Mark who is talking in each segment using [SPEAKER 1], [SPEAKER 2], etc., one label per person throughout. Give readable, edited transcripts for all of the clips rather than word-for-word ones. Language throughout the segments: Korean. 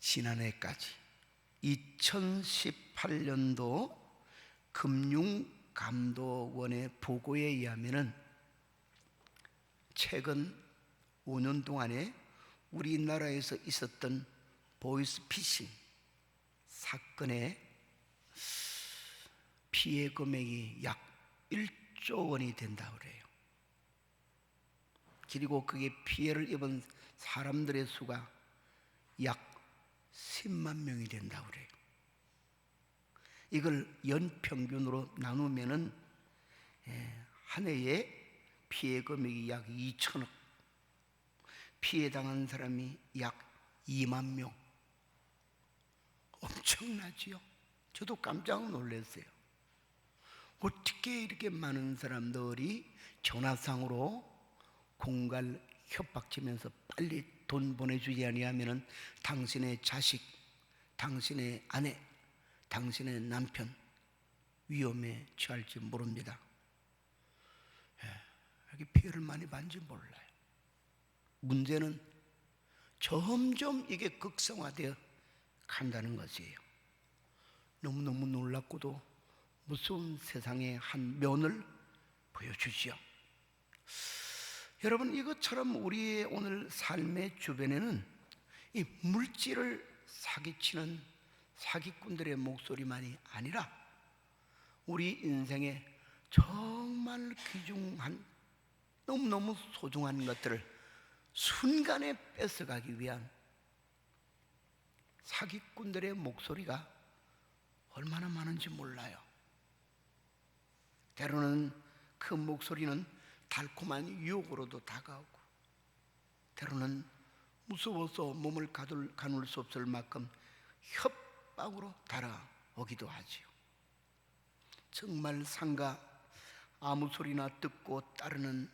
[SPEAKER 1] 지난해까지 2018년도 금융감독원의 보고에 의하면 최근 5년 동안에 우리나라에서 있었던 보이스피싱 사건의 피해 금액이 약 1조 원이 된다고 그래요. 그리고 그게 피해를 입은 사람들의 수가 약 10만 명이 된다고 그래요. 이걸 연평균으로 나누면은 한 해에 피해 금액이 약 2천억, 피해당한 사람이 약 2만 명. 엄청나지요? 저도 깜짝 놀랐어요. 어떻게 이렇게 많은 사람들이 전화상으로 공갈 협박치면서 빨리 돈 보내주지 아니하면 당신의 자식, 당신의 아내, 당신의 남편 위험에 처할지 모릅니다. 이렇게 피해를 많이 받는지 몰라요. 문제는 점점 이게 극성화되어 간다는 것이에요. 너무너무 놀랍고도 무서운 세상의 한 면을 보여주지요. 여러분, 이것처럼 우리의 오늘 삶의 주변에는 이 물질을 사기치는 사기꾼들의 목소리만이 아니라 우리 인생에 정말 귀중한, 너무너무 소중한 것들을 순간에 뺏어가기 위한 사기꾼들의 목소리가 얼마나 많은지 몰라요. 때로는 그 목소리는 달콤한 유혹으로도 다가오고, 때로는 무서워서 몸을 가눌 수 없을 만큼 협박으로 달아오기도 하지요. 정말 삼가 아무 소리나 듣고 따르는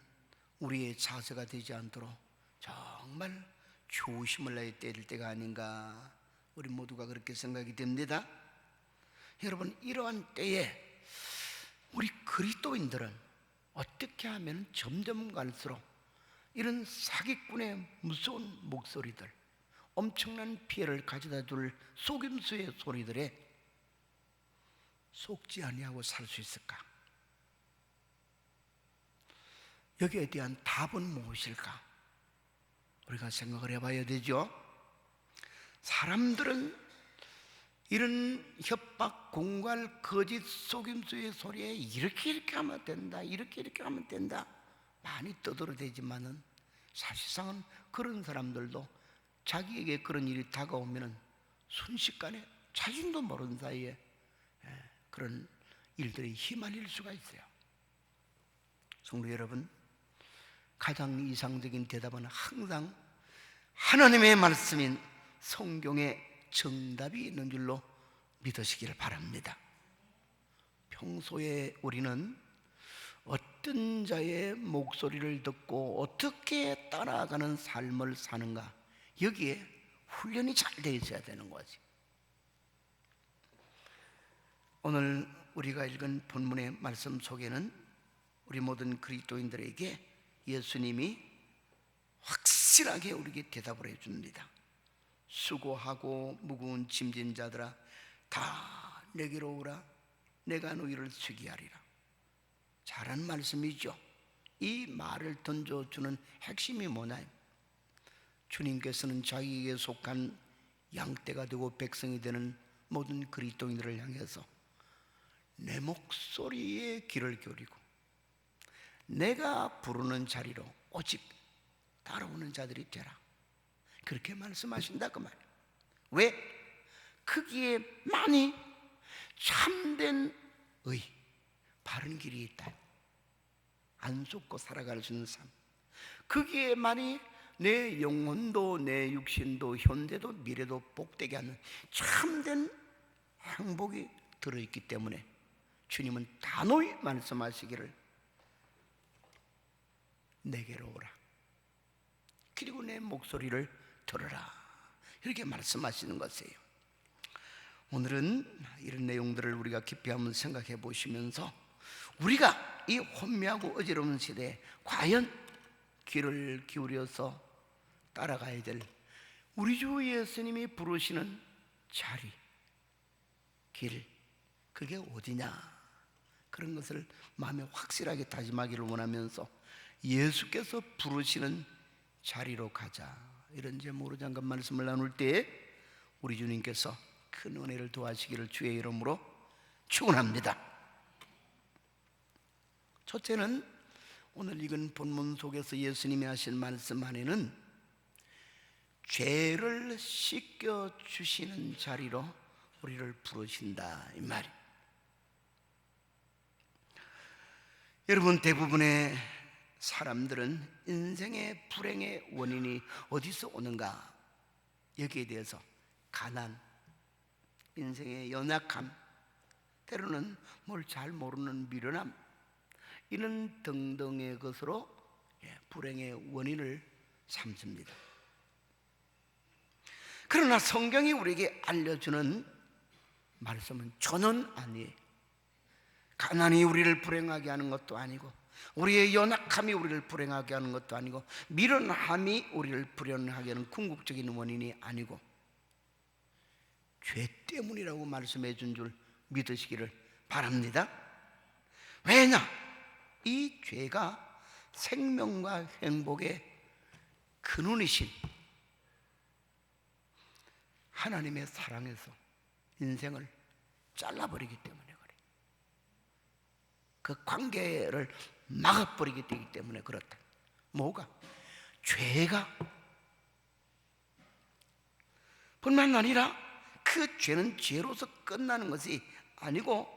[SPEAKER 1] 우리의 자세가 되지 않도록 정말 조심을 해야 될 때가 아닌가, 우리 모두가 그렇게 생각이 됩니다. 여러분, 이러한 때에 우리 그리스도인들은 어떻게 하면 점점 갈수록 이런 사기꾼의 무서운 목소리들, 엄청난 피해를 가져다 줄 속임수의 소리들에 속지 아니하고 살 수 있을까? 여기에 대한 답은 무엇일까? 우리가 생각을 해봐야 되죠. 사람들은 이런 협박, 공갈, 거짓, 속임수의 소리에 이렇게 하면 된다, 이렇게 하면 된다 많이 떠들어대지만은 사실상은 그런 사람들도 자기에게 그런 일이 다가오면은 순식간에 자신도 모르는 사이에 그런 일들이 휘말릴 수가 있어요. 성도 여러분, 가장 이상적인 대답은 항상 하나님의 말씀인 성경에 정답이 있는 줄로 믿으시기를 바랍니다. 평소에 우리는 어떤 자의 목소리를 듣고 어떻게 따라가는 삶을 사는가, 여기에 훈련이 잘 되어 있어야 되는 거지. 오늘 우리가 읽은 본문의 말씀 속에는 우리 모든 그리스도인들에게 예수님이 확실하게 우리에게 대답을 해줍니다. 수고하고 무거운 짐진 자들아 다 내게로 오라, 내가 너희를 쉬게 하리라. 잘한 말씀이죠. 이 말을 던져주는 핵심이 뭐냐요? 주님께서는 자기에게 속한 양떼가 되고 백성이 되는 모든 그리스도인들을 향해서 내 목소리에 귀를 기울이고 내가 부르는 자리로 오직 따라오는 자들이 되라, 그렇게 말씀하신다 그 말이에요. 왜? 거기에 많이 참된 의, 바른 길이 있다. 안 속고 살아갈 수 있는 삶, 거기에 많이 내 영혼도 내 육신도 현재도 미래도 복되게 하는 참된 행복이 들어있기 때문에 주님은 단호히 말씀하시기를 내게로 오라, 그리고 내 목소리를 들으라, 이렇게 말씀하시는 것이에요. 오늘은 이런 내용들을 우리가 깊이 한번 생각해 보시면서 우리가 이 혼미하고 어지러운 시대에 과연 귀를 기울여서 따라가야 될 우리 주 예수님이 부르시는 자리, 길, 그게 어디냐? 그런 것을 마음에 확실하게 다짐하기를 원하면서 예수께서 부르시는 자리로 가자, 이런 제목으로 잠깐 말씀을 나눌 때 우리 주님께서 큰 은혜를 도와주시기를 주의 이름으로 축원합니다. 첫째는 오늘 읽은 본문 속에서 예수님이 하신 말씀 안에는 죄를 씻겨주시는 자리로 우리를 부르신다, 이 말이. 여러분, 대부분의 사람들은 인생의 불행의 원인이 어디서 오는가, 여기에 대해서 가난, 인생의 연약함, 때로는 뭘 잘 모르는 미련함, 이런 등등의 것으로 불행의 원인을 삼습니다. 그러나 성경이 우리에게 알려주는 말씀은 전혀 아니에요. 가난이 우리를 불행하게 하는 것도 아니고, 우리의 연약함이 우리를 불행하게 하는 것도 아니고, 미련함이 우리를 불행하게 하는 궁극적인 원인이 아니고, 죄 때문이라고 말씀해 준 줄 믿으시기를 바랍니다. 왜냐? 이 죄가 생명과 행복의 근원이신 하나님의 사랑에서 인생을 잘라버리기 때문에 그래요. 그 관계를 막아버리기 되기 때문에 그렇다. 뭐가? 죄가. 뿐만 아니라 그 죄는 죄로서 끝나는 것이 아니고,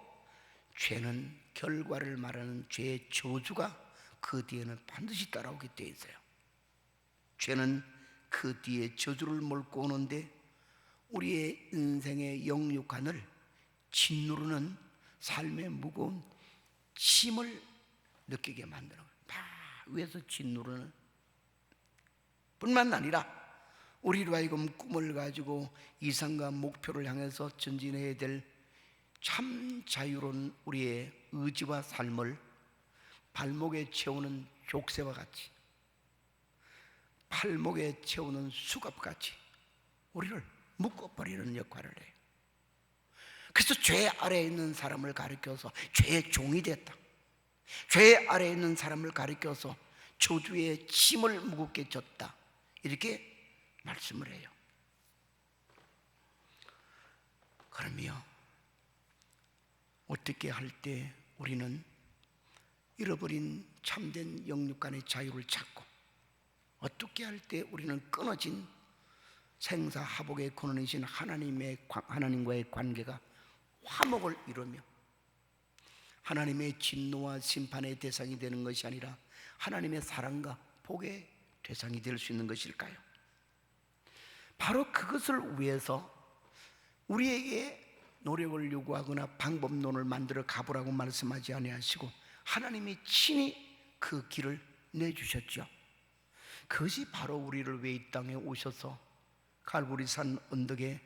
[SPEAKER 1] 죄는 결과를 말하는 죄의 저주가 그 뒤에는 반드시 따라오게 되어 있어요. 죄는 그 뒤에 저주를 몰고 오는데 우리의 인생의 영육간을 짓누르는 삶의 무거운 짐을 느끼게 만드는 거예요. 다 위에서 짓누르는. 뿐만 아니라 우리로 하여금 꿈을 가지고 이상과 목표를 향해서 전진해야 될 참 자유로운 우리의 의지와 삶을 발목에 채우는 족쇄와 같이, 팔목에 채우는 수갑같이 우리를 묶어버리는 역할을 해요. 그래서 죄 아래에 있는 사람을 가리켜서 죄의 종이 됐다, 죄 아래에 있는 사람을 가리켜서 저주의 짐을 무겁게 졌다, 이렇게 말씀을 해요. 그러며 어떻게 할 때 우리는 잃어버린 참된 영육간의 자유를 찾고, 어떻게 할 때 우리는 끊어진 생사화복의 근원이신 하나님과의 관계가 화목을 이루며 하나님의 진노와 심판의 대상이 되는 것이 아니라 하나님의 사랑과 복의 대상이 될 수 있는 것일까요? 바로 그것을 위해서 우리에게 노력을 요구하거나 방법론을 만들어 가보라고 말씀하지 아니하시고 하나님이 친히 그 길을 내주셨죠. 그것이 바로 우리를 위해 이 땅에 오셔서 갈보리산 언덕에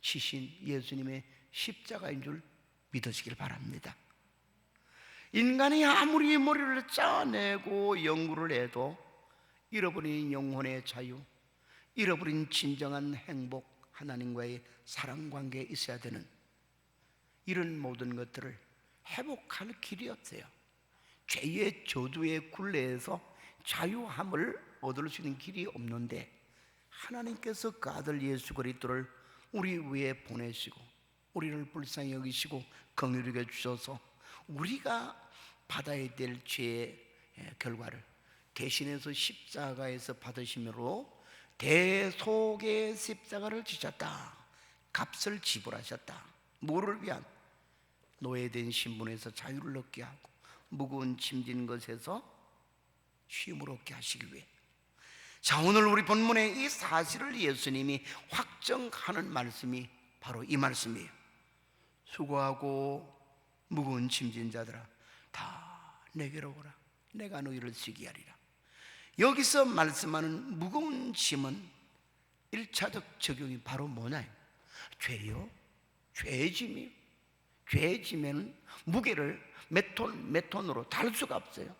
[SPEAKER 1] 치신 예수님의 십자가인 줄 믿으시길 바랍니다. 인간이 아무리 머리를 짜내고 연구를 해도 잃어버린 영혼의 자유, 잃어버린 진정한 행복, 하나님과의 사랑관계에 있어야 되는 이런 모든 것들을 회복할 길이 없어요. 죄의 저주의 굴레에서 자유함을 얻을 수 있는 길이 없는데, 하나님께서 그 아들 예수 그리스도를 우리 위에 보내시고 우리를 불쌍히 여기시고 긍휼히 여겨 주셔서 우리가 받아야 될 죄의 결과를 대신해서 십자가에서 받으심으로 대속의 십자가를 지셨다, 값을 지불하셨다. 뭐를 위한? 노예된 신분에서 자유를 얻게 하고 무거운 짐진 것에서 쉼을 얻게 하시기 위해. 자, 오늘 우리 본문의 이 사실을 예수님이 확정하는 말씀이 바로 이 말씀이에요. 수고하고 무거운 짐진 자들아 다 내게로 오라, 내가 너희를 쉬게 하리라. 여기서 말씀하는 무거운 짐은 1차적 적용이 바로 뭐냐? 죄요. 죄의 짐이요. 죄의 짐에는 무게를 몇 톤으로 다룰 수가 없어요.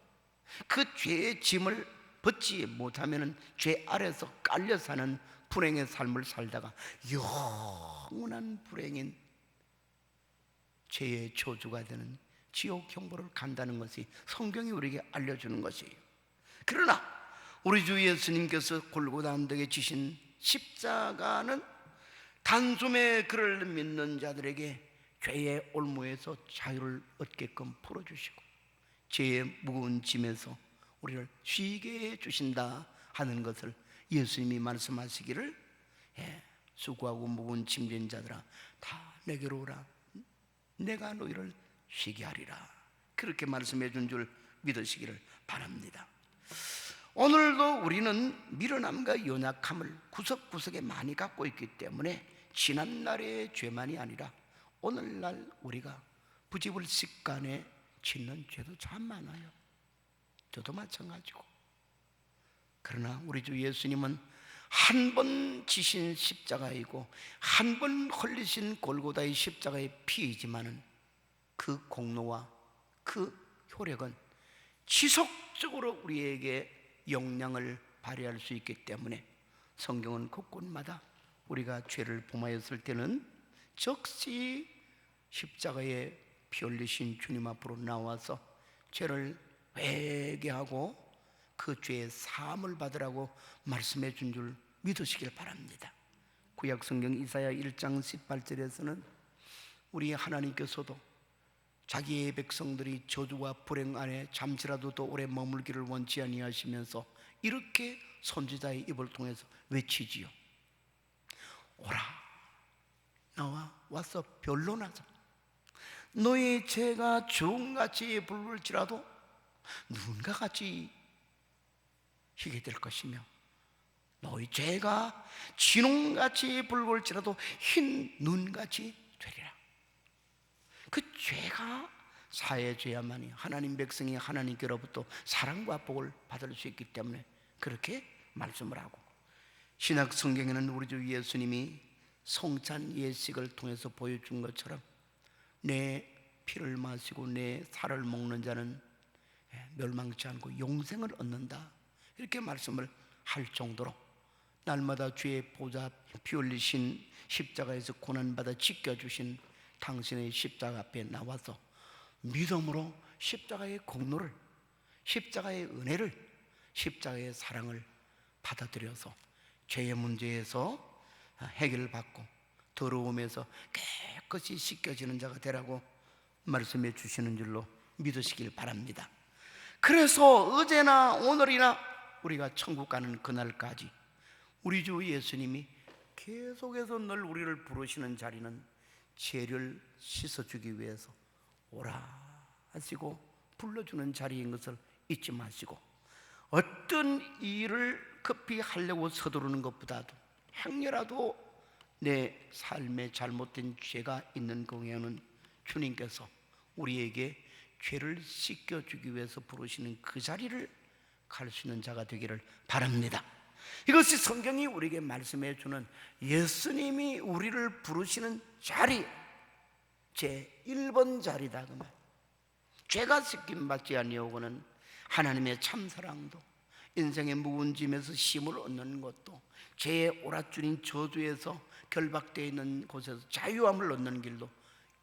[SPEAKER 1] 그 죄의 짐을 벗지 못하면 죄 아래서 깔려 사는 불행의 삶을 살다가 영원한 불행인 죄의 저주가 되는 지옥 형벌을 간다는 것이 성경이 우리에게 알려주는 것이에요. 그러나 우리 주 예수님께서 골고다 언덕에 지신 십자가는 단숨에 그를 믿는 자들에게 죄의 올무에서 자유를 얻게끔 풀어주시고 죄의 무거운 짐에서 우리를 쉬게 해주신다 하는 것을 예수님이 말씀하시기를, 수고하고 무거운 짐진 자들아 다 내게로 오라, 내가 너희를 쉬게 하리라, 그렇게 말씀해 준 줄 믿으시기를 바랍니다. 오늘도 우리는 미련함과 연약함을 구석구석에 많이 갖고 있기 때문에 지난날의 죄만이 아니라 오늘날 우리가 부집을 습관에 짓는 죄도 참 많아요. 저도 마찬가지고. 그러나 우리 주 예수님은 한 번 지신 십자가이고 한 번 흘리신 골고다의 십자가의 피이지만은 그 공로와 그 효력은 지속적으로 우리에게 영향을 발휘할 수 있기 때문에 성경은 곳곳마다 우리가 죄를 범하였을 때는 즉시 십자가에 피 흘리신 주님 앞으로 나와서 죄를 회개하고 그 죄의 사함을 받으라고 말씀해 준 줄 믿으시길 바랍니다. 구약 성경 이사야 1장 18절에서는 우리 하나님께서도 자기의 백성들이 저주와 불행 안에 잠시라도 더 오래 머물기를 원치 아니하시면서 이렇게 선지자의 입을 통해서 외치지요. 오라, 나와 와서 변론하자. 너희 죄가 주홍같이 붉을지라도 눈과 같이 희게 될 것이며 너희 죄가 진홍같이 붉을지라도 흰 눈같이 되리라. 그 죄가 사해져야만이 하나님 백성이 하나님께로부터 사랑과 복을 받을 수 있기 때문에 그렇게 말씀을 하고, 신약 성경에는 우리 주 예수님이 성찬 예식을 통해서 보여준 것처럼 내 피를 마시고 내 살을 먹는 자는 멸망치 않고 영생을 얻는다, 이렇게 말씀을 할 정도로 날마다 주의 보좌 피 흘리신 십자가에서 고난받아 지켜주신 당신의 십자가 앞에 나와서 믿음으로 십자가의 공로를, 십자가의 은혜를, 십자가의 사랑을 받아들여서 죄의 문제에서 해결을 받고 더러움에서 깨끗이 씻겨지는 자가 되라고 말씀해 주시는 줄로 믿으시길 바랍니다. 그래서 어제나 오늘이나 우리가 천국 가는 그날까지 우리 주 예수님이 계속해서 늘 우리를 부르시는 자리는 죄를 씻어주기 위해서 오라 하시고 불러주는 자리인 것을 잊지 마시고, 어떤 일을 급히 하려고 서두르는 것보다도 행여라도 내 삶에 잘못된 죄가 있는 경우에는 주님께서 우리에게 죄를 씻겨주기 위해서 부르시는 그 자리를 갈 수 있는 자가 되기를 바랍니다. 이것이 성경이 우리에게 말씀해 주는 예수님이 우리를 부르시는 자리, 제 1번 자리다 그 말. 죄가 씻김 받지 아니하고는 하나님의 참사랑도, 인생의 무거운 짐에서 쉼을 얻는 것도, 죄의 오랏줄인 저주에서 결박되어 있는 곳에서 자유함을 얻는 길도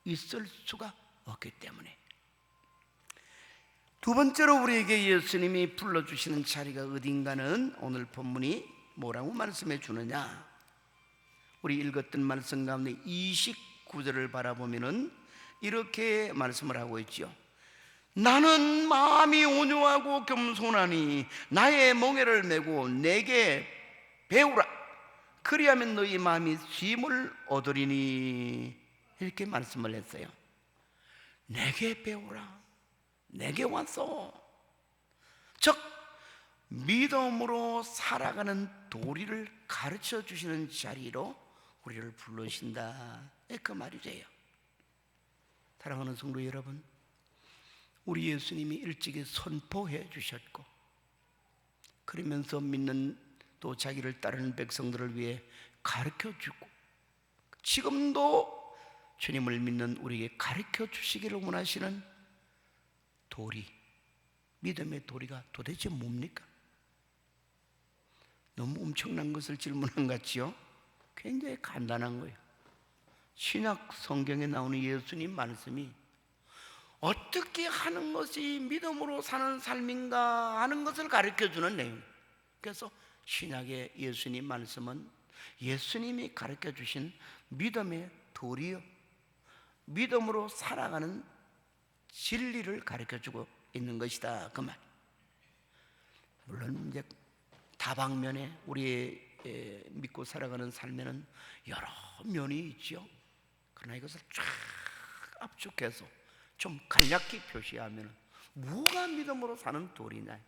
[SPEAKER 1] 있을 수가 없기 때문에, 두 번째로 우리에게 예수님이 불러주시는 자리가 어딘가는 오늘 본문이 뭐라고 말씀해 주느냐, 우리 읽었던 말씀 가운데 29절을 바라보면은 이렇게 말씀을 하고 있죠. 나는 마음이 온유하고 겸손하니 나의 멍에를 메고 내게 배우라, 그리하면 너희 마음이 쉼을 얻으리니, 이렇게 말씀을 했어요. 내게 배우라, 내게 와서, 즉 믿음으로 살아가는 도리를 가르쳐 주시는 자리로 우리를 부르신다, 그 말이죠. 사랑하는 성도 여러분, 우리 예수님이 일찍이 선포해 주셨고, 그러면서 믿는 또 자기를 따르는 백성들을 위해 가르쳐 주고, 지금도 주님을 믿는 우리에게 가르쳐 주시기를 원하시는 도리, 믿음의 도리가 도대체 뭡니까? 너무 엄청난 것을 질문한 것 같지요? 굉장히 간단한 거예요. 신약 성경에 나오는 예수님 말씀이 어떻게 하는 것이 믿음으로 사는 삶인가 하는 것을 가르쳐주는 내용. 그래서 신약의 예수님 말씀은 예수님이 가르쳐주신 믿음의 도리요, 믿음으로 살아가는 진리를 가르쳐주고 있는 것이다, 그 말. 물론 이제 다방면에 우리의 믿고 살아가는 삶에는 여러 면이 있죠. 그러나 이것을 쫙 압축해서 좀 간략히 표시하면 뭐가 믿음으로 사는 도리냐,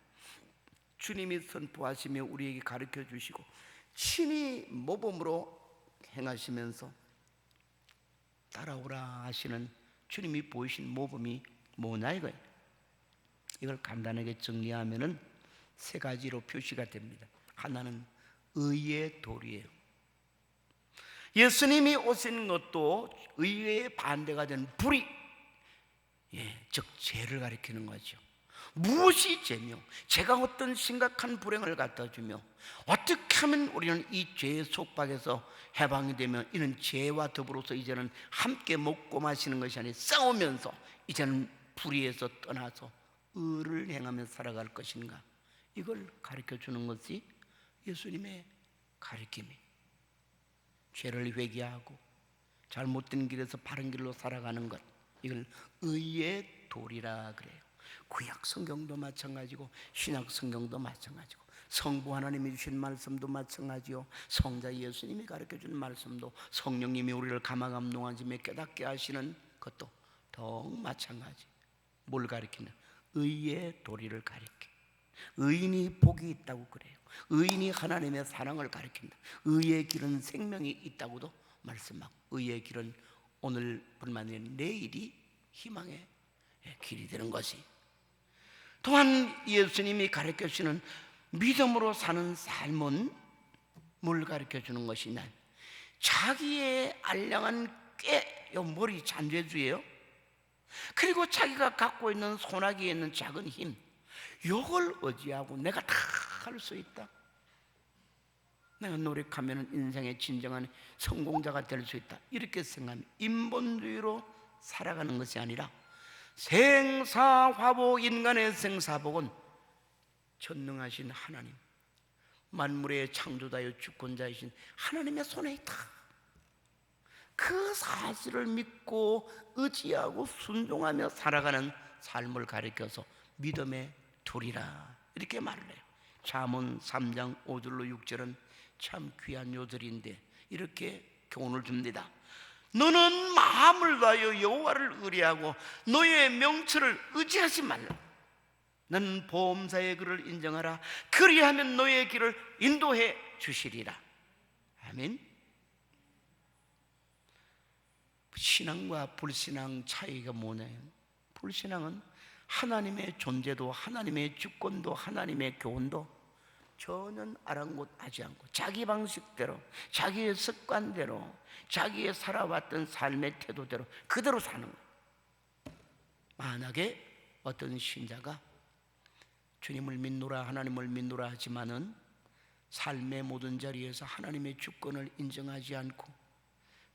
[SPEAKER 1] 주님이 선포하시며 우리에게 가르쳐 주시고 친히 모범으로 행하시면서 따라오라 하시는 주님이 보이신 모범이 뭐냐 이거예요. 이걸 간단하게 정리하면은 세 가지로 표시가 됩니다. 하나는 의의 도리예요. 예수님이 오신 것도 의의 반대가 된 불의, 즉 죄를 가리키는 거죠. 무엇이 죄며 죄가 어떤 심각한 불행을 갖다 주며 어떻게 하면 우리는 이 죄의 속박에서 해방이 되면 이는 죄와 더불어서 이제는 함께 먹고 마시는 것이 아니라 싸우면서 이제는 불의에서 떠나서 의를 행하며 살아갈 것인가, 이걸 가르쳐 주는 것이 예수님의 가르침이. 죄를 회개하고 잘못된 길에서 바른 길로 살아가는 것, 이걸 의의 도리라 그래요. 구약 성경도 마찬가지고 신약 성경도 마찬가지고 성부 하나님이 주신 말씀도 마찬가지요, 성자 예수님이 가르쳐주는 말씀도 성령님이 우리를 감화감동하시며 깨닫게 하시는 것도 더욱 마찬가지. 뭘 가르치냐? 의의 도리를 가르쳐. 의인이 복이 있다고 그래요. 의인이 하나님의 사랑을 가르친다. 의의 길은 생명이 있다고도 말씀하고, 의의 길은 오늘뿐만 아니라 내일이 희망의 길이 되는 것이. 또한 예수님이 가르쳐 주시는 믿음으로 사는 삶은 뭘 가르쳐 주는 것이냐? 자기의 알량한 꾀, 머리 잔재주예요. 그리고 자기가 갖고 있는 소나기에 있는 작은 힘, 이걸 의지하고 내가 다 할 수 있다, 내가 노력하면 인생의 진정한 성공자가 될 수 있다, 이렇게 생각하면 인본주의로 살아가는 것이 아니라 생사화복, 인간의 생사복은 전능하신 하나님, 만물의 창조자여 주권자이신 하나님의 손에 있다. 그 사실을 믿고 의지하고 순종하며 살아가는 삶을 가리켜서 믿음의 도리라 이렇게 말을 해요. 잠언 3장 5절로 6절은 참 귀한 요절인데 이렇게 교훈을 줍니다. 너는 마음을 다하여 여호와를 의뢰하고 너의 명철을 의지하지 말라. 너는 보험사의 글을 인정하라. 그리하면 너의 길을 인도해 주시리라. 아멘. 신앙과 불신앙 차이가 뭐냐면, 불신앙은 하나님의 존재도 하나님의 주권도 하나님의 교훈도 전혀 아랑곳하지 않고 자기 방식대로 자기의 습관대로 자기의 살아왔던 삶의 태도대로 그대로 사는 거예요. 만약에 어떤 신자가 주님을 믿노라 하나님을 믿노라 하지만은 삶의 모든 자리에서 하나님의 주권을 인정하지 않고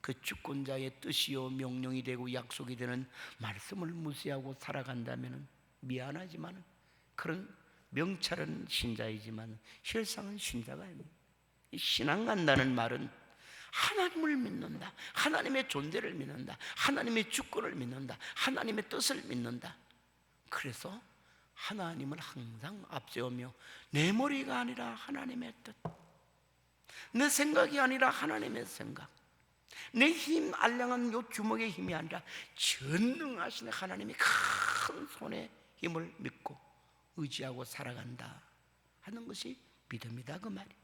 [SPEAKER 1] 그 주권자의 뜻이요 명령이 되고 약속이 되는 말씀을 무시하고 살아간다면 미안하지만 그런 명찰은 신자이지만 실상은 신자가 아닙니다. 신앙 간다는 말은 하나님을 믿는다, 하나님의 존재를 믿는다, 하나님의 주권을 믿는다, 하나님의 뜻을 믿는다. 그래서 하나님을 항상 앞세우며 내 머리가 아니라 하나님의 뜻, 내 생각이 아니라 하나님의 생각, 내 힘 알량한 요 주먹의 힘이 아니라 전능하신 하나님의 큰 손의 힘을 믿고 의지하고 살아간다 하는 것이 믿음이다, 그 말이에요.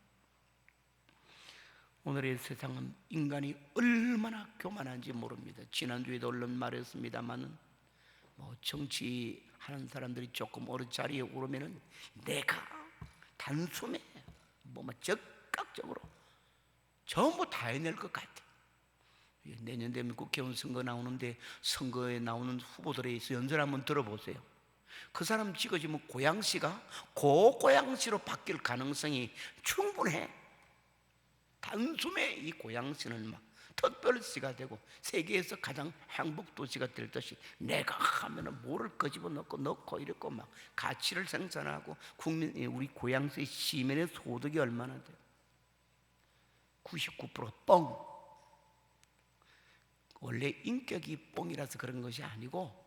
[SPEAKER 1] 오늘의 세상은 인간이 얼마나 교만한지 모릅니다. 지난주에도 얼른 말했습니다마는 정치하는 사람들이 조금 어느 자리에 오르면은 내가 단숨에 적극적으로 전부 다 해낼 것 같아. 내년 되면 국회의원 선거 나오는데 선거에 나오는 후보들에 있어 연설 한번 들어보세요. 그 사람 찍어지면 고양시가 고고양시로 바뀔 가능성이 충분해. 단숨에 이 고양시는 막 특별시가 되고 세계에서 가장 행복도시가 될 듯이 내가 하면은 뭐를 끄집어 넣고 이렇고 막 가치를 생산하고 우리 고양시의 시민의 소득이 얼마나 돼요? 99% 뻥. 원래 인격이 뻥이라서 그런 것이 아니고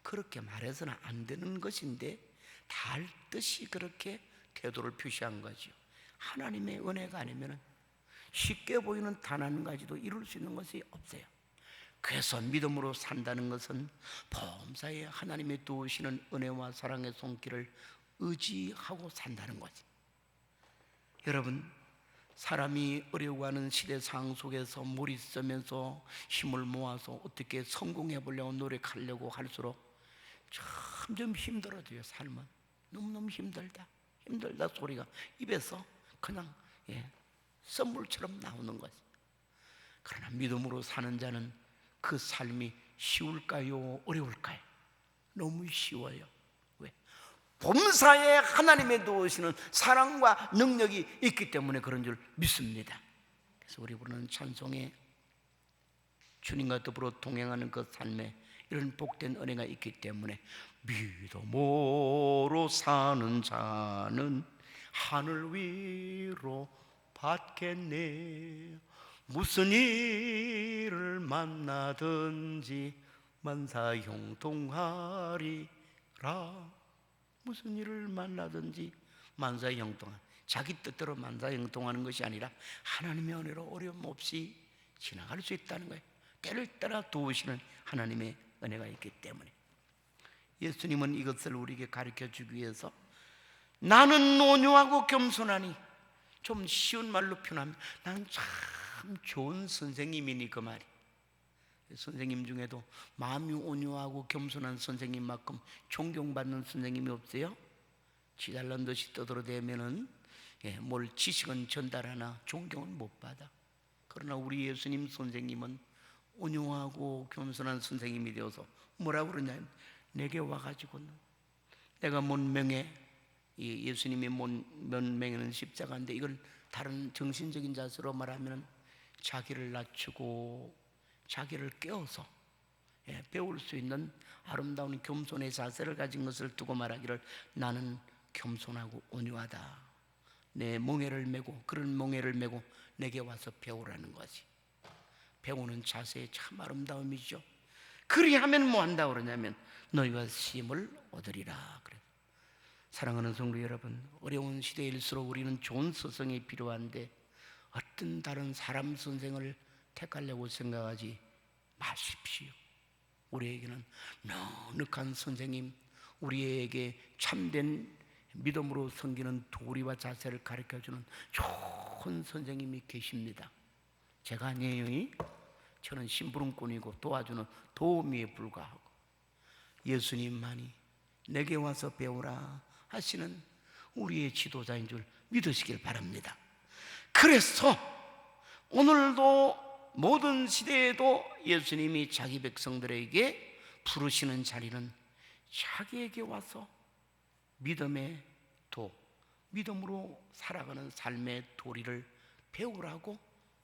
[SPEAKER 1] 그렇게 말해서는 안 되는 것인데 달 뜻이 그렇게 태도를 표시한 거죠. 하나님의 은혜가 아니면 쉽게 보이는 단 한 가지도 이룰 수 있는 것이 없어요. 그래서 믿음으로 산다는 것은 범사에 하나님의 도우시는 은혜와 사랑의 손길을 의지하고 산다는 거지. 여러분, 사람이 어려워하는 시대 상황 속에서 몰이 쓰면서 힘을 모아서 어떻게 성공해 보려고 노력하려고 할수록 점점 힘들어져요. 삶은 너무너무 힘들다 소리가 입에서 그냥 썬물처럼 나오는 거지. 그러나 믿음으로 사는 자는 그 삶이 쉬울까요? 어려울까요? 너무 쉬워요. 왜? 범사에 하나님의 도우시는 사랑과 능력이 있기 때문에 그런 줄 믿습니다. 그래서 우리 부르는 찬송에 주님과 더불어 동행하는 그 삶에 이런 복된 은혜가 있기 때문에 믿음으로 사는 자는 하늘 위로 받겠네. 무슨 일을 만나든지 만사형통하리라. 무슨 일을 만나든지 만사형통하리. 자기 뜻대로 만사형통하는 것이 아니라 하나님의 은혜로 어려움 없이 지나갈 수 있다는 거예요. 때를 따라 도우시는 하나님의 은혜가 있기 때문에. 예수님은 이것을 우리에게 가르쳐 주기 위해서 나는 온유하고 겸손하니, 좀 쉬운 말로 표현하면 나는 참 좋은 선생님이니 그 말이. 선생님 중에도 마음이 온유하고 겸손한 선생님만큼 존경받는 선생님이 없어요. 지잘난 듯이 떠들어대면은 뭘 지식은 전달하나 존경은 못 받아. 그러나 우리 예수님 선생님은 온유하고 겸손한 선생님이 되어서 뭐라고 그러냐면, 내게 와가지고는 내가 문명에, 예수님의 문명에는 십자가인데 이걸 다른 정신적인 자세로 말하면 자기를 낮추고 자기를 깨워서 배울 수 있는 아름다운 겸손의 자세를 가진 것을 두고 말하기를, 나는 겸손하고 온유하다. 내 멍에를 메고, 그런 멍에를 메고 내게 와서 배우라는 거지. 배우는 자세의 참 아름다움이죠. 그리하면 뭐 한다 그러냐면 너희가 쉼을 얻으리라 그래. 사랑하는 성도 여러분, 어려운 시대일수록 우리는 좋은 스승이 필요한데 어떤 다른 사람 선생을 택하려고 생각하지 마십시오. 우리에게는 넉넉한 선생님, 우리에게 참된 믿음으로 섬기는 도리와 자세를 가르쳐주는 좋은 선생님이 계십니다. 제가 아니에요. 저는 심부름꾼이고 도와주는 도우미에 불과하고, 예수님만이 내게 와서 배우라 하시는 우리의 지도자인 줄 믿으시길 바랍니다. 그래서 오늘도 모든 시대에도 예수님이 자기 백성들에게 부르시는 자리는 자기에게 와서 믿음의 믿음으로 살아가는 삶의 도리를 배우라고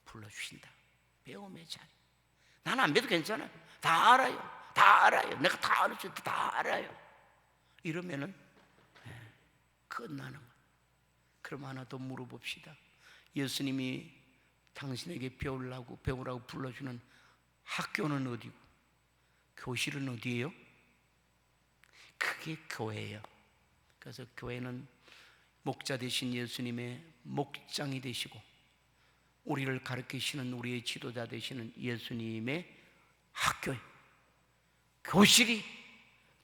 [SPEAKER 1] 불러주신다. 배움의 자리. 나는 안 믿어도 괜찮아요. 다 알아요. 내가 다 알을 수 있다. 다 알아요. 이러면은 끝나는 거예요. 그럼 하나 더 물어봅시다. 예수님이 당신에게 배우라고 불러주는 학교는 어디고 교실은 어디예요? 그게 교회예요. 그래서 교회는 목자 되신 예수님의 목장이 되시고, 우리를 가르치시는 우리의 지도자 되시는 예수님의 학교예요. 교실이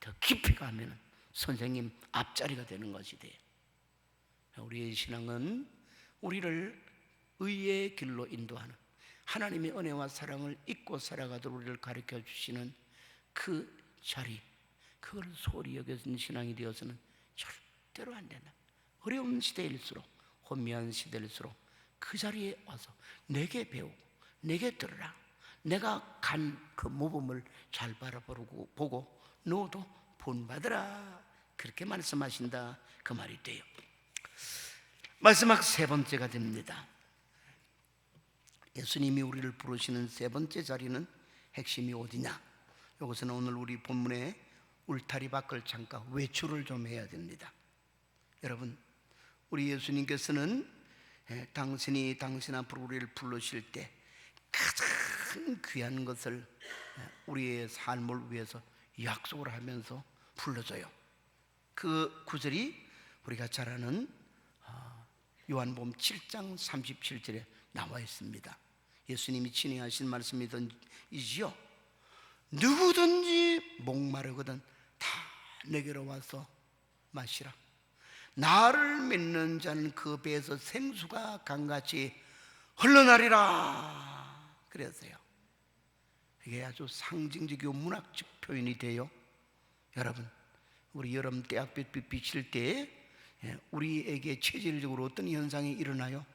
[SPEAKER 1] 더 깊이 가면 선생님 앞자리가 되는 것이 돼요. 우리의 신앙은 우리를 의의 길로 인도하는, 하나님의 은혜와 사랑을 잊고 살아가도록 우리를 가르쳐 주시는 그 자리, 그걸 소홀히 여겨진 신앙이 되어서는 절대로 안 된다. 어려운 시대일수록, 혼미한 시대일수록 그 자리에 와서 내게 배우고 내게 들으라. 내가 간 그 모범을 잘 바라보고 보고 너도 본받으라, 그렇게 말씀하신다, 그 말이 돼요. 마지막 세 번째가 됩니다. 예수님이 우리를 부르시는 세 번째 자리는 핵심이 어디냐? 이것은 오늘 우리 본문의 울타리 밖을 잠깐 외출을 좀 해야 됩니다. 여러분, 우리 예수님께서는 당신이 당신 앞으로 우리를 부르실 때 가장 귀한 것을 우리의 삶을 위해서 약속을 하면서 불러줘요. 그 구절이 우리가 잘 아는 요한복음 7장 37절에 나와 있습니다. 예수님이 친히 하신 말씀이지요. 누구든지 목마르거든 다 내게로 와서 마시라. 나를 믿는 자는 그 배에서 생수가 강같이 흘러나리라 그랬어요. 이게 아주 상징적이고 문학적 표현이 돼요. 여러분, 우리 여름 대학볕 비칠 때 우리에게 체질적으로 어떤 현상이 일어나요?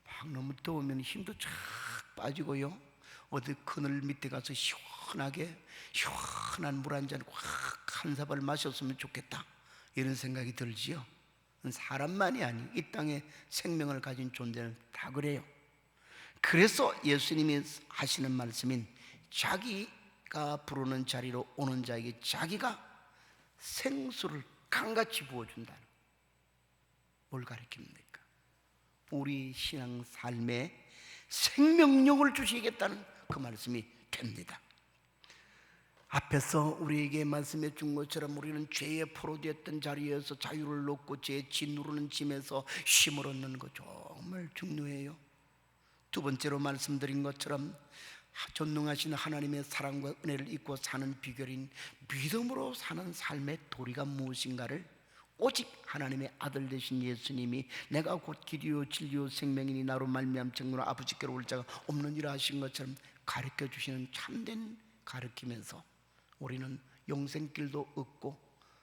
[SPEAKER 1] 막 너무 더우면 힘도 쫙 빠지고요, 어디 그늘 밑에 가서 시원한 물 한 잔 확 한 사발 마셨으면 좋겠다, 이런 생각이 들지요. 사람만이 아니 이 땅에 생명을 가진 존재는 다 그래요. 그래서 예수님이 하시는 말씀인 자기가 부르는 자리로 오는 자에게 자기가 생수를 강같이 부어준다는, 뭘 가리킵니까? 우리 신앙 삶에 생명력을 주시겠다는 그 말씀이 됩니다. 앞에서 우리에게 말씀해 준 것처럼 우리는 죄에 포로되었던 자리에서 자유를 얻고 죄의 짓누르는 짐에서 쉼을 얻는 것 정말 중요해요. 두 번째로 말씀드린 것처럼 전능하신 하나님의 사랑과 은혜를 잊고 사는 비결인 믿음으로 사는 삶의 도리가 무엇인가를 오직 하나님의 아들 되신 예수님이 내가 곧 길이요 진리요 생명이니 나로 말미암 정말 아버지께로 올 자가 없느니라 하신 것처럼 가르쳐 주시는 참된 가르치면서 우리는 영생길도 얻고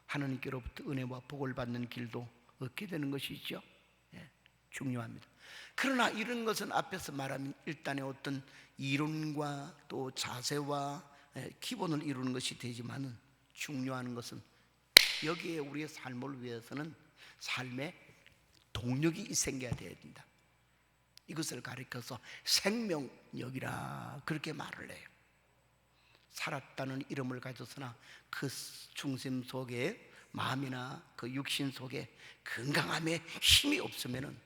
[SPEAKER 1] 하나님께로부터 은혜와 복을 받는 길도 얻게 되는 것이죠. 중요합니다. 그러나 이런 것은 앞에서 말한 일단의 어떤 이론과 또 자세와 기본을 이루는 것이 되지만은, 중요한 것은 여기에 우리의 삶을 위해서는 삶의 동력이 생겨야 돼야 된다. 이것을 가리켜서 생명력이라 그렇게 말을 해요. 살았다는 이름을 가졌으나 그 중심 속에 마음이나 그 육신 속에 건강함에 힘이 없으면은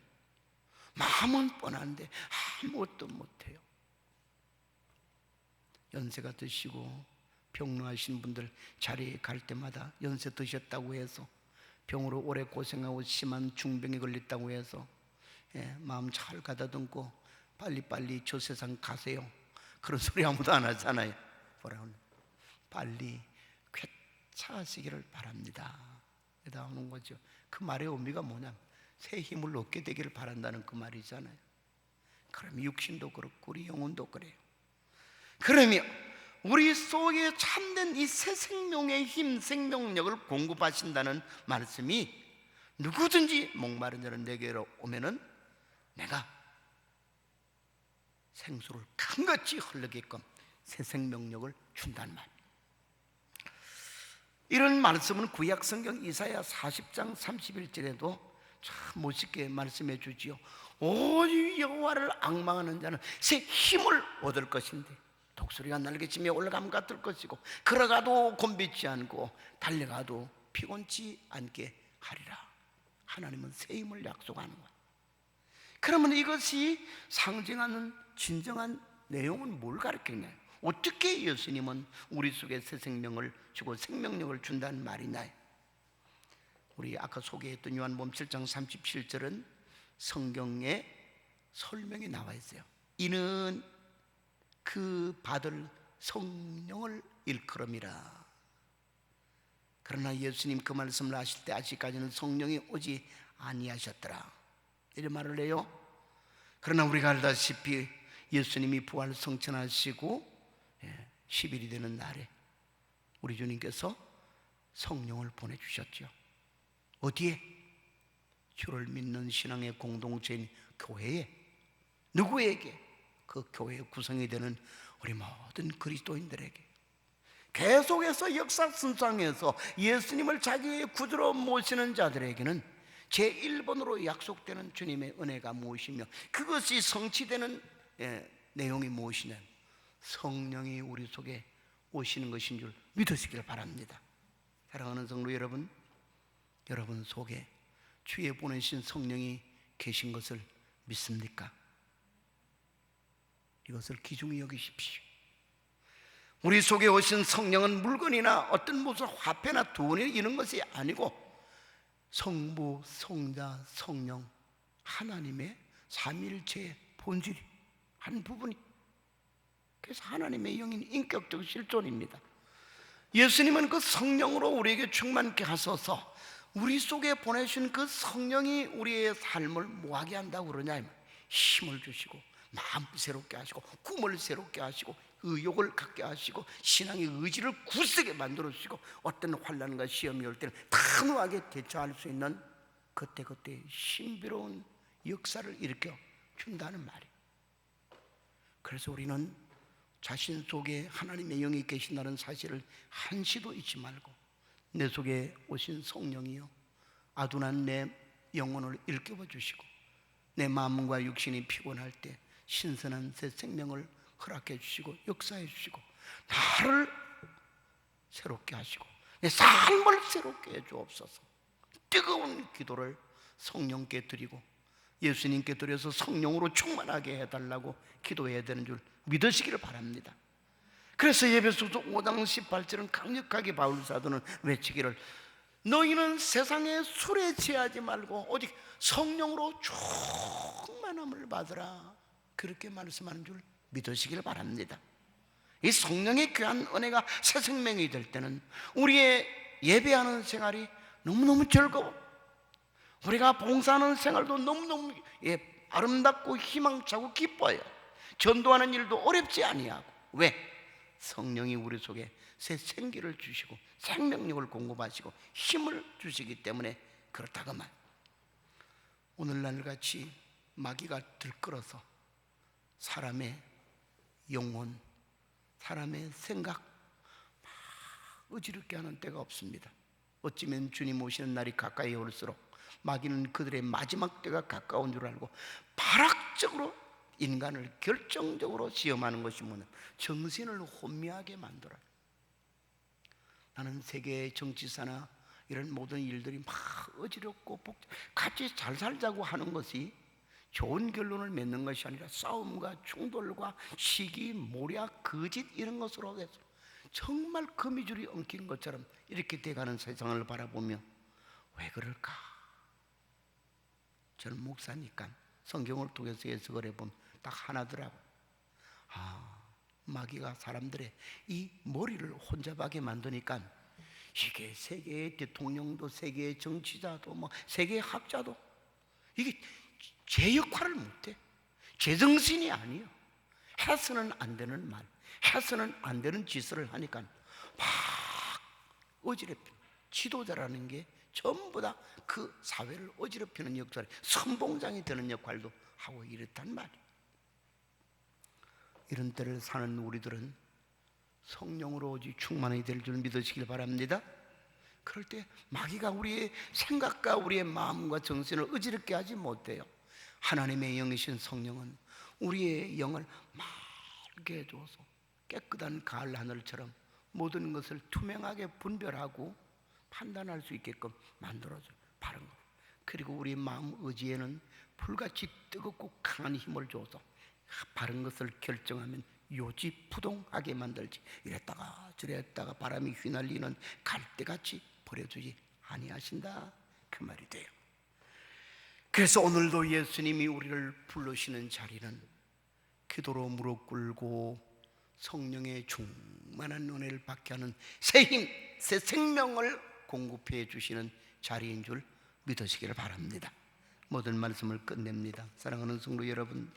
[SPEAKER 1] 마음은 뻔한데 아무것도 못해요. 연세가 드시고 병노하신 분들 자리에 갈 때마다 연세 드셨다고 해서 병으로 오래 고생하고 심한 중병에 걸렸다고 해서 마음 잘 가다듬고 빨리빨리 저 세상 가세요, 그런 소리 아무도 안 하잖아요. 뭐라고? 빨리 쾌차하시기를 바랍니다. 나오는 거죠. 그 말의 의미가 뭐냐면 새 힘을 얻게 되기를 바란다는 그 말이잖아요. 그럼 육신도 그렇고 우리 영혼도 그래요. 그러면 우리 속에 참된 이 새 생명의 힘, 생명력을 공급하신다는 말씀이 누구든지 목마른 자는 내게로 오면은 내가 생수를 강같이 흐르게끔 새 생명력을 준다는 말. 이런 말씀은 구약 성경 이사야 40장 31절에도 참 멋있게 말씀해 주지요. 오직 여호와를 앙망하는 자는 새 힘을 얻을 것인데 독수리가 날개치며 올라감 같을 것이고 걸어가도 곤비지 않고 달려가도 피곤치 않게 하리라. 하나님은 새 힘을 약속하는 거야. 그러면 이것이 상징하는 진정한 내용은 뭘 가르치냐? 어떻게 예수님은 우리 속에 새 생명을 주고 생명력을 준다는 말이냐? 우리 아까 소개했던 요한복음 7장 37절은 성경에 설명이 나와 있어요. 이는 그 받을 성령을 일컬음이라. 그러나 예수님 그 말씀을 하실 때 아직까지는 성령이 오지 아니하셨더라, 이런 말을 해요. 그러나 우리가 알다시피 예수님이 부활 성천하시고 10일이 되는 날에 우리 주님께서 성령을 보내주셨죠. 어디에? 주를 믿는 신앙의 공동체인 교회에. 누구에게? 그 교회의 구성이 되는 우리 모든 그리스도인들에게. 계속해서 역사선상에서 예수님을 자기의 구주로 모시는 자들에게는 제1번으로 약속되는 주님의 은혜가 무엇이며 그것이 성취되는 내용이 무엇이냐, 성령이 우리 속에 오시는 것인 줄 믿으시길 바랍니다. 사랑하는 성도 여러분, 여러분 속에 주의 보내신 성령이 계신 것을 믿습니까? 이것을 귀중히 여기십시오. 우리 속에 오신 성령은 물건이나 어떤 무슨 화폐나 돈이 이런 것이 아니고 성부, 성자, 성령 하나님의 삼위일체의 본질이 한 부분이, 그래서 하나님의 영인 인격적 실존입니다. 예수님은 그 성령으로 우리에게 충만케 하소서, 우리 속에 보내신 그 성령이 우리의 삶을 뭐하게 한다고 그러냐, 힘을 주시고 마음 새롭게 하시고 꿈을 새롭게 하시고 의욕을 갖게 하시고 신앙의 의지를 굳세게 만들어 주시고 어떤 환난과 시험이 올 때는 단호하게 대처할 수 있는 그때그때 신비로운 역사를 일으켜 준다는 말이에요. 그래서 우리는 자신 속에 하나님의 영이 계신다는 사실을 한시도 잊지 말고 내 속에 오신 성령이요 아둔한 내 영혼을 일깨워 주시고 내 마음과 육신이 피곤할 때 신선한 새 생명을 허락해 주시고 역사해 주시고 나를 새롭게 하시고 내 삶을 새롭게 해 주옵소서. 뜨거운 기도를 성령께 드리고 예수님께 드려서 성령으로 충만하게 해달라고 기도해야 되는 줄 믿으시기를 바랍니다. 그래서 에베소서 5장 18절은 강력하게 바울 사도는 외치기를 너희는 세상의 술에 취하지 말고 오직 성령으로 충만함을 받으라, 그렇게 말씀하는 줄 믿으시길 바랍니다. 이 성령의 귀한 은혜가 새 생명이 될 때는 우리의 예배하는 생활이 너무너무 즐거워, 우리가 봉사하는 생활도 너무너무 아름답고 희망차고 기뻐요. 전도하는 일도 어렵지 아니하고. 왜? 성령이 우리 속에 새 생기를 주시고 생명력을 공급하시고 힘을 주시기 때문에 그렇다고만. 오늘날같이 마귀가 들끓어서 사람의 영혼, 사람의 생각 막 어지럽게 하는 때가 없습니다. 어찌면 주님 오시는 날이 가까이 올수록 마귀는 그들의 마지막 때가 가까운 줄 알고 발악적으로 인간을 결정적으로 시험하는 것이 뭐냐, 정신을 혼미하게 만들어요. 나는 세계의 정치사나 이런 모든 일들이 막 어지럽고 같이 잘 살자고 하는 것이 좋은 결론을 맺는 것이 아니라 싸움과 충돌과 시기, 모략, 거짓 이런 것으로 해서 정말 거미줄이 엉킨 것처럼 이렇게 돼가는 세상을 바라보며 왜 그럴까? 저는 목사니까 성경을 통해서 해석을 해보면 딱 하나더라고. 마귀가 사람들의 이 머리를 혼잡하게 만드니까 이게 세계의 대통령도 세계의 정치자도 뭐 세계의 학자도 이게 제 역할을 못해. 제정신이 아니에요. 해서는 안 되는 말, 해서는 안 되는 짓을 하니까 막 어지럽혀. 지도자라는 게 전부 다 그 사회를 어지럽히는 역할, 선봉장이 되는 역할도 하고 이렇단 말이에요. 이런 때를 사는 우리들은 성령으로 오직 충만이 될 줄 믿으시길 바랍니다. 그럴 때 마귀가 우리의 생각과 우리의 마음과 정신을 어지럽게 하지 못해요. 하나님의 영이신 성령은 우리의 영을 맑게 해줘서 깨끗한 가을 하늘처럼 모든 것을 투명하게 분별하고 판단할 수 있게끔 만들어줘요. 바른 것. 그리고 우리 마음 의지에는 불같이 뜨겁고 강한 힘을 줘서 바른 것을 결정하면 요지부동하게 만들지, 이랬다가 저랬다가 바람이 휘날리는 갈대같이 버려두지 아니하신다, 그 말이 돼요. 그래서 오늘도 예수님이 우리를 부르시는 자리는 기도로 무릎 꿇고 성령의 충만한 은혜를 받게 하는 새 힘, 새 생명을 공급해 주시는 자리인 줄 믿으시기를 바랍니다. 모든 말씀을 끝냅니다. 사랑하는 성도 여러분,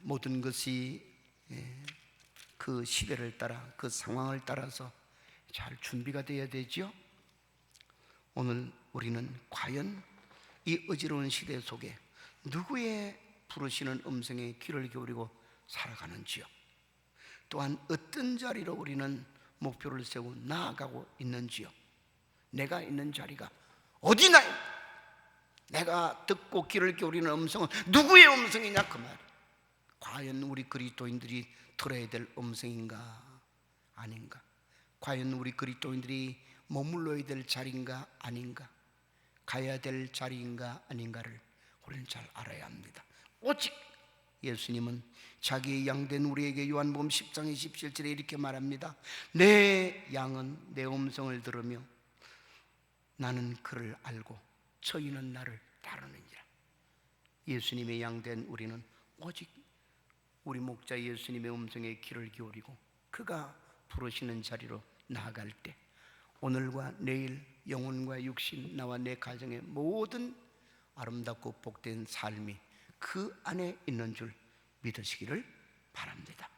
[SPEAKER 1] 모든 것이 그 시대를 따라 그 상황을 따라서 잘 준비가 되어야 되죠. 오늘 우리는 과연 이 어지러운 시대 속에 누구의 부르시는 음성에 귀를 기울이고 살아가는지요. 또한 어떤 자리로 우리는 목표를 세우고 나아가고 있는지요? 내가 있는 자리가 어디나? 내가 듣고 귀를 기울이는 음성은 누구의 음성이냐 그 말. 과연 우리 그리스도인들이 들어야 될 음성인가 아닌가? 과연 우리 그리스도인들이 머물러야 될 자리인가 아닌가? 가야 될 자리인가 아닌가를 우리는 잘 알아야 합니다. 오직 예수님은 자기의 양된 우리에게 요한복음 10장 27절에 이렇게 말합니다. 내 양은 내 음성을 들으며 나는 그를 알고 저희는 나를 따르느니라. 예수님의 양된 우리는 오직 우리 목자 예수님의 음성에 귀를 기울이고 그가 부르시는 자리로 나아갈 때 오늘과 내일 영혼과 육신 나와 내 가정의 모든 아름답고 복된 삶이 그 안에 있는 줄 믿으시기를 바랍니다.